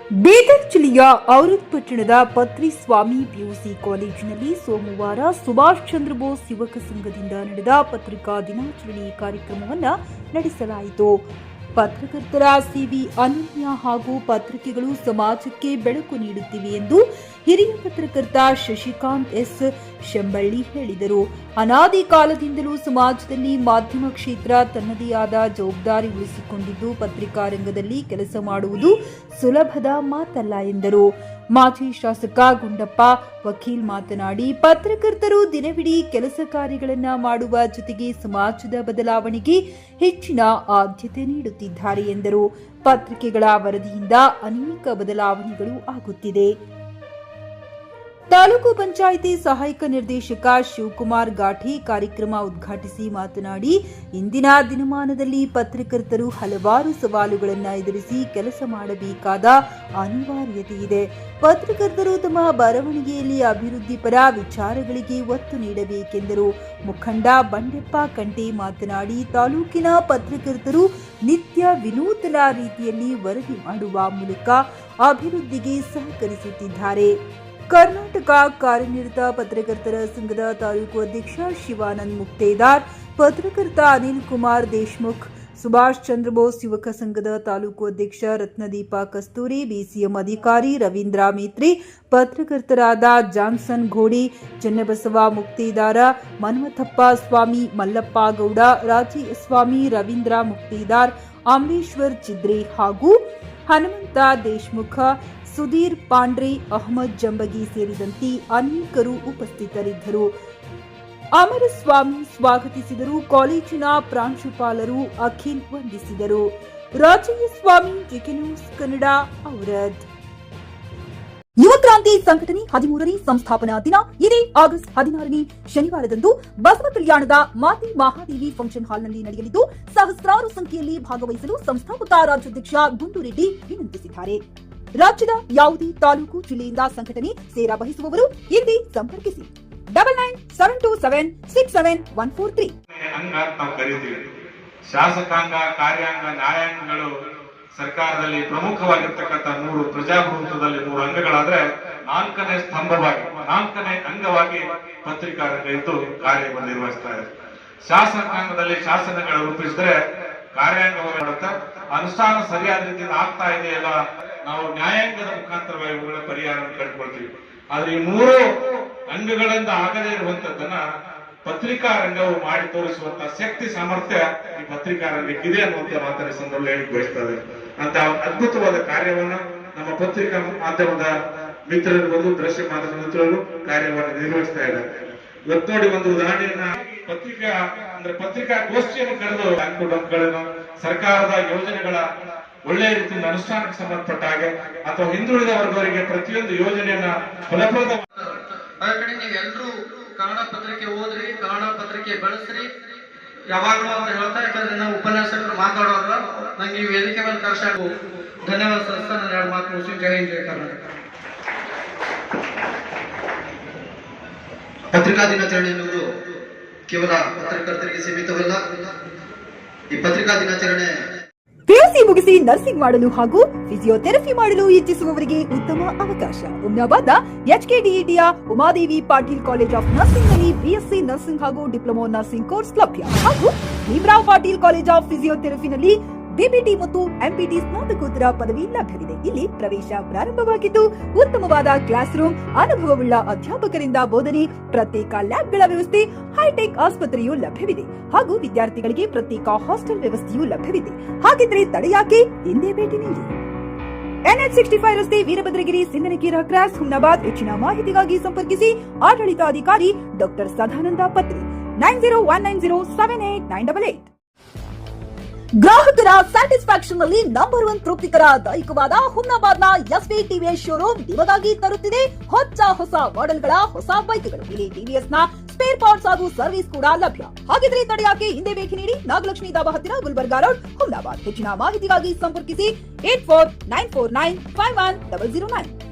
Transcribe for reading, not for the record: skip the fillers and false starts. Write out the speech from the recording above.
ಬೀದರ್ ಜಿಲ್ಲೆಯ ಔರದ್ ಪಟ್ಟಣದ ಪತ್ರಿ ಸ್ವಾಮಿ ಪಿಯುಸಿ ಕಾಲೇಜಿನಲ್ಲಿ ಸೋಮವಾರ ಸುಭಾಷ್ ಚಂದ್ರ ಬೋಸ್ ಯುವಕ ಸಂಘದಿಂದ ನಡೆದ ಪತ್ರಿಕಾ ದಿನಾಚರಣೆ ಕಾರ್ಯಕ್ರಮವನ್ನು ನಡೆಸಲಾಯಿತು. ಪತ್ರಕರ್ತರ ಸಿವಿ ಅನನ್ಯ ಹಾಗೂ ಪತ್ರಿಕೆಗಳು ಸಮಾಜಕ್ಕೆ ಬೆಳಕು ನೀಡುತ್ತಿವೆ ಎಂದು ಹಿರಿಯ ಪತ್ರಕರ್ತ ಶಶಿಕಾಂತ್ ಎಸ್ ಶೆಂಬಳ್ಳಿ ಹೇಳಿದರು. ಅನಾದಿ ಕಾಲದಿಂದಲೂ ಸಮಾಜದಲ್ಲಿ ಮಾಧ್ಯಮ ಕ್ಷೇತ್ರ ತನ್ನದೇ ಆದ ಜವಾಬ್ದಾರಿ ಉಳಿಸಿಕೊಂಡಿದ್ದು ಪತ್ರಿಕಾ ರಂಗದಲ್ಲಿ ಕೆಲಸ ಮಾಡುವುದು ಸುಲಭದ ಮಾತಲ್ಲ ಎಂದರು. ಮಾಜಿ ಶಾಸಕ ಗುಂಡಪ್ಪ ವಕೀಲ್ ಮಾತನಾಡಿ, ಪತ್ರಕರ್ತರು ದಿನವಿಡೀ ಕೆಲಸ ಕಾರ್ಯಗಳನ್ನು ಮಾಡುವ ಜೊತೆಗೆ ಸಮಾಜದ ಬದಲಾವಣೆಗೆ ಹೆಚ್ಚಿನ ಆದ್ಯತೆ ನೀಡುತ್ತಿದ್ದಾರೆ ಎಂದರು. ಪತ್ರಿಕೆಗಳ ವರದಿಯಿಂದ ಅನೇಕ ಬದಲಾವಣೆಗಳು ಆಗುತ್ತಿದೆ. ತಾಲೂಕು ಪಂಚಾಯಿತಿ ಸಹಾಯಕ ನಿರ್ದೇಶಕ ಶಿವಕುಮಾರ್ ಗಾಠಿ ಕಾರ್ಯಕ್ರಮ ಉದ್ಘಾಟಿಸಿ ಮಾತನಾಡಿ, ಇಂದಿನ ದಿನಮಾನದಲ್ಲಿ ಪತ್ರಕರ್ತರು ಹಲವಾರು ಸವಾಲುಗಳನ್ನು ಎದುರಿಸಿ ಕೆಲಸ ಮಾಡಬೇಕಾದ ಅನಿವಾರ್ಯತೆ ಇದೆ. ಪತ್ರಕರ್ತರು ತಮ್ಮ ಬರವಣಿಗೆಯಲ್ಲಿ ಅಭಿವೃದ್ಧಿ ಪರ ವಿಚಾರಗಳಿಗೆ ಒತ್ತು ನೀಡಬೇಕೆಂದರು. ಮುಖಂಡ ಬಂಡೆಪ್ಪ ಕಂಟೆ ಮಾತನಾಡಿ, ತಾಲೂಕಿನ ಪತ್ರಕರ್ತರು ನಿತ್ಯ ವಿನೂತನ ರೀತಿಯಲ್ಲಿ ವರದಿ ಮಾಡುವ ಮೂಲಕ ಅಭಿವೃದ್ಧಿಗೆ ಸಹಕರಿಸುತ್ತಿದ್ದಾರೆ. ಕರ್ನಾಟಕ ಕಾರ್ಯನಿರತ ಪತ್ರಕರ್ತರ ಸಂಘದ ತಾಲೂಕು ಅಧ್ಯಕ್ಷ ಶಿವಾನಂದ್ ಮುಕ್ತೇದಾರ್, ಪತ್ರಕರ್ತ ಅನಿಲ್ ಕುಮಾರ್ ದೇಶ್ಮುಖ್, ಸುಭಾಷ್ ಚಂದ್ರ ಬೋಸ್ ಯುವಕ ಸಂಘದ ತಾಲೂಕು ಅಧ್ಯಕ್ಷ ರತ್ನದೀಪ ಕಸ್ತೂರಿ, ಬಿಸಿಎಂ ಅಧಿಕಾರಿ ರವೀಂದ್ರ ಮೇತ್ರಿ, ಪತ್ರಕರ್ತರಾದ ಜಾನ್ಸನ್ ಘೋಡಿ, ಚನ್ನಬಸವ ಮುಕ್ತೇದಾರ, ಮನ್ಮಥಪ್ಪ ಸ್ವಾಮಿ, ಮಲ್ಲಪ್ಪ ಗೌಡ, ರಾಜಿ ಸ್ವಾಮಿ, ರವೀಂದ್ರ ಮುಕ್ತೇದಾರ್, ಅಂಬೇಶ್ವರ್ ಚಿದ್ರೆ ಹಾಗೂ ಹನುಮಂತ ದೇಶ್ಮುಖ, ಸುಧೀರ್ ಪಾಂಡ್ರೆ, ಅಹಮದ್ ಜಂಬಗಿ ಸೇರಿದಂತೆ ಅನೇಕರು ಉಪಸ್ಥಿತರಿದ್ದರು. ಅಮರಸ್ವಾಮಿ ಸ್ವಾಗತಿಸಿದರು. ಕಾಲೇಜಿನ ಪ್ರಾಂಶುಪಾಲರು ಅಖಿಲ್ ವಂದಿಸಿದರು. ರಾಜಯ್ಯ ಸ್ವಾಮಿ, ಜಿಕೆ ನ್ಯೂಸ್ ಕನ್ನಡ, ಔರದ್. ಯುವ ಕ್ರಾಂತಿ ಸಂಘಟನೆ 13ನೇ ಸಂಸ್ಥಾಪನಾ ದಿನ ಇದೇ ಆಗಸ್ಟ್ 16ನೇ ಶನಿವಾರದಂದು ಬಸವ ಕಲ್ಯಾಣದ ಮಾತೆ ಮಹಾದೇವಿ ಫಂಕ್ಷನ್ ಹಾಲ್ನಲ್ಲಿ ನಡೆಯಲಿದ್ದು, ಸಹಸ್ರಾರು ಸಂಖ್ಯೆಯಲ್ಲಿ ಭಾಗವಹಿಸಲು ಸಂಸ್ಥಾಪಕ ರಾಜ್ಯಾಧ್ಯಕ್ಷ ಗುಂಡೂರೆಡ್ಡಿ ವಿನಂತಿಸಿದ್ದಾರೆ. ರಾಜ್ಯದ ಯಾವುದೇ ತಾಲೂಕು ಜಿಲ್ಲೆಯಿಂದ ಸಂಘಟನೆ ಸೇರಾ ಬಯಸುವವರು ಇಲ್ಲಿ ಸಂಪರ್ಕಿಸಿ 9972767143. ಶಾಸಕಾಂಗ, ಕಾರ್ಯಾಂಗ, ನ್ಯಾಯಾಂಗಗಳು ಸರ್ಕಾರದಲ್ಲಿ ಪ್ರಮುಖವಾಗಿರ್ತಕ್ಕಂಥ 3 ಪ್ರಜಾಪ್ರಭುತ್ವದಲ್ಲಿ 3 ಅಂಗಗಳಾದ್ರೆ 4ನೇ ಸ್ತಂಭವಾಗಿ 4ನೇ ಅಂಗವಾಗಿ ಪತ್ರಿಕಾ ರಂಗ ಇದ್ದು ಕಾರ್ಯವನ್ನು ನಿರ್ವಹಿಸ್ತಾ ಇದೆ. ಶಾಸಕಾಂಗದಲ್ಲಿ ಶಾಸನಗಳು ರೂಪಿಸಿದ್ರೆ ಕಾರ್ಯಾಂಗ ಮಾಡುತ್ತೆ, ಅನುಷ್ಠಾನ ಸರಿಯಾದ ರೀತಿಯಿಂದ ಆಗ್ತಾ ಇದೆಯಲ್ಲ, ನಾವು ನ್ಯಾಯಾಂಗದ ಮುಖಾಂತರವಾಗಿ ಇವುಗಳ ಪರಿಹಾರ ಕಂಡುಕೊಳ್ತೀವಿ. ಆದ್ರೆ ಈ 3 ಅಂಗಗಳಿಂದ ಆಗದೇ ಇರುವಂತದ್ದನ್ನ ಪತ್ರಿಕಾ ರಂಗವು ಮಾಡಿ ತೋರಿಸುವಂತ ಶಕ್ತಿ ಸಾಮರ್ಥ್ಯ ಈ ಪತ್ರಿಕಾ ರಂಗಕ್ಕಿದೆ ಅನ್ನುವಂತ ಮಾತನ್ನ ಸಂದರ್ಭದಲ್ಲಿ ಹೇಳಿ ಬಯಸ್ತಾರೆ. ಅಂತ ಅದ್ಭುತವಾದ ಕಾರ್ಯವನ್ನ ನಮ್ಮ ಪತ್ರಿಕಾ ಮಾಧ್ಯಮದ ಮಿತ್ರರು, ದೃಶ್ಯ ಮಾಧ್ಯಮದ ಮಿತ್ರರು ಕಾರ್ಯವನ್ನು ನಿರ್ವಹಿಸ್ತಾ ಇದ್ದಾರೆ. ಇವತ್ತು ನೋಡಿ, ಒಂದು ಉದಾಹರಣೆಯನ್ನ ಪತ್ರಿಕಾ ಗೋಷ್ಠಿಯನ್ನು ಕರೆದು ಅಂಕುಡೊಂಕುಗಳನ್ನು ಸರ್ಕಾರದ ಯೋಜನೆಗಳ ಒಳ್ಳೆಯ ರೀತಿಯಿಂದ ಅನುಷ್ಠಾನಕ್ಕೆ ಸಂಬಂಧಪಟ್ಟ ಹಾಗೆ ಅಥವಾ ಹಿಂದುಳಿದ ವರ್ಗವರಿಗೆ ಪ್ರತಿಯೊಂದು ಯೋಜನೆಯನ್ನ ಫಲಪ್ರದ ನೀವೆಲ್ಲರೂ ಕನ್ನಡ ಪತ್ರಿಕೆ ಓದ್ರಿ, ಕನ್ನಡ ಪತ್ರಿಕೆ ಬಳಸ್ರಿ ಯಾವಾಗಲೂ ಅಂತ ಹೇಳ್ತಾ, ಯಾಕಂದ್ರೆ ನಾವು ಉಪನ್ಯಾಸಕರು ಮಾತಾಡೋದ್ರ ನಂಗೆ ಈ ವೇದಿಕೆ ಮೇಲೆ ಕರ್ಸಾಕು ಧನ್ಯವಾದ ಸಲ್ಲಿಸ್ತಾ ನಾನು 2 ಮಾತು ಮುಗಿಸಿ. ಜೈ ಹಿಂದ್, ಜೈ ಕರ್ನಾಟಕ. ಪತ್ರಿಕಾ ದಿನಾಚರಣೆ ಎನ್ನುವುದು ಕೇವಲ ಪತ್ರಕರ್ತರಿಗೆ ಸೀಮಿತವಲ್ಲ. ಈ ಪತ್ರಿಕಾ ದಿನಾಚರಣೆ ಪಿಯುಸಿ ಮುಗಿಸಿ ನರ್ಸಿಂಗ್ ಮಾಡಲು ಹಾಗೂ ಫಿಸಿಯೋಥೆರಪಿ ಮಾಡಲು ಇಚ್ಛಿಸುವವರಿಗೆ ಉತ್ತಮ ಅವಕಾಶ. ಹುಮ್ನಾಬಾದ್ನ ಎಚ್ಕೆಡಿಇಟಿಯ Umadevi Patil college of nursing ನಲ್ಲಿ ಬಿಎಸ್ಸಿ ನರ್ಸಿಂಗ್ ಹಾಗೂ ಡಿಪ್ಲೊಮಾ ನರ್ಸಿಂಗ್ ಕೋರ್ಸ್ ಲಭ್ಯ ಹಾಗೂ ಭೀಮರಾವ್ ಪಾಟೀಲ್ ಕಾಲೇಜ್ ಆಫ್ ಫಿಸಿಯೋಥೆರಪಿನಲ್ಲಿ ಬಿಪಿಟಿ ಮತ್ತು ಎಂಪಿಟಿ ಸ್ನಾತಕೋತ್ತರ ಪದವಿ ಲಭ್ಯವಿದೆ. ಇಲ್ಲಿ ಪ್ರವೇಶ ಪ್ರಾರಂಭವಾಗಿದ್ದು, ಉತ್ತಮವಾದ ಕ್ಲಾಸ್ ರೂಮ್, ಅನುಭವವುಳ್ಳ ಅಧ್ಯಾಪಕರಿಂದ ಬೋಧನೆ, ಪ್ರತ್ಯೇಕ ಲ್ಯಾಬ್ಗಳ ವ್ಯವಸ್ಥೆ, ಹೈಟೆಕ್ ಆಸ್ಪತ್ರೆಯೂ ಲಭ್ಯವಿದೆ ಹಾಗೂ ವಿದ್ಯಾರ್ಥಿಗಳಿಗೆ ಪ್ರತ್ಯೇಕ ಹಾಸ್ಟೆಲ್ ವ್ಯವಸ್ಥೆಯೂ ಲಭ್ಯವಿದೆ. ಹಾಗಿದ್ರೆ ತಡೆಯಾಕೆ, ಹಿಂದೆ ಭೇಟಿ ನೀಡಿ. NH 65 ರಸ್ತೆ, ವೀರಭದ್ರಗಿರಿ, ಸಿಂಧನಕೀರ ಕ್ರಾಸ್, ಹುಮ್ನಾಬಾದ್. ಹೆಚ್ಚಿನ ಮಾಹಿತಿಗಾಗಿ ಸಂಪರ್ಕಿಸಿ ಆಡಳಿತಾಧಿಕಾರಿ ಡಾಕ್ಟರ್ ಸದಾನಂದ ಪತ್ರಿ 9019078988. ಗ್ರಾಹಕರ ಸ್ಯಾಟಿಸ್ಫ್ಯಾಕ್ಷನ್ ನಲ್ಲಿ ನಂಬರ್ 1 ತೃಪ್ತಿಕರ ದೈಹಿಕವಾದ ಹುಮ್ನಾಬಾದ್ನ ಎಸ್ವಿ ಟಿವಿಎಸ್ ಶೋರೂಮ್ ನಿಮಗಾಗಿ ತರುತ್ತಿದೆ ಹೊಸ ಮಾಡೆಲ್ಗಳ ಹೊಸ ಬೈಕ್ಗಳು. ಇಲ್ಲಿ ಟಿವಿಎಸ್ ನ ಸ್ಪೇರ್ ಪಾರ್ಟ್ಸ್ ಹಾಗೂ ಸರ್ವಿಸ್ ಕೂಡ ಲಭ್ಯ. ಹಾಗಿದ್ರೆ ತಡೆಯಾಕೆ, ಹಿಂದೆ ಭೇಟಿ ನೀಡಿ. ನಾಗಲಕ್ಷ್ಮಿ ದಾಬಾ ಹತ್ತಿರ, ಗುಲ್ಬರ್ಗಾ ರೋಡ್, ಹುಮ್ನಾಬಾದ್. ಹೆಚ್ಚಿನ ಮಾಹಿತಿಗಾಗಿ ಸಂಪರ್ಕಿಸಿ 8494951009.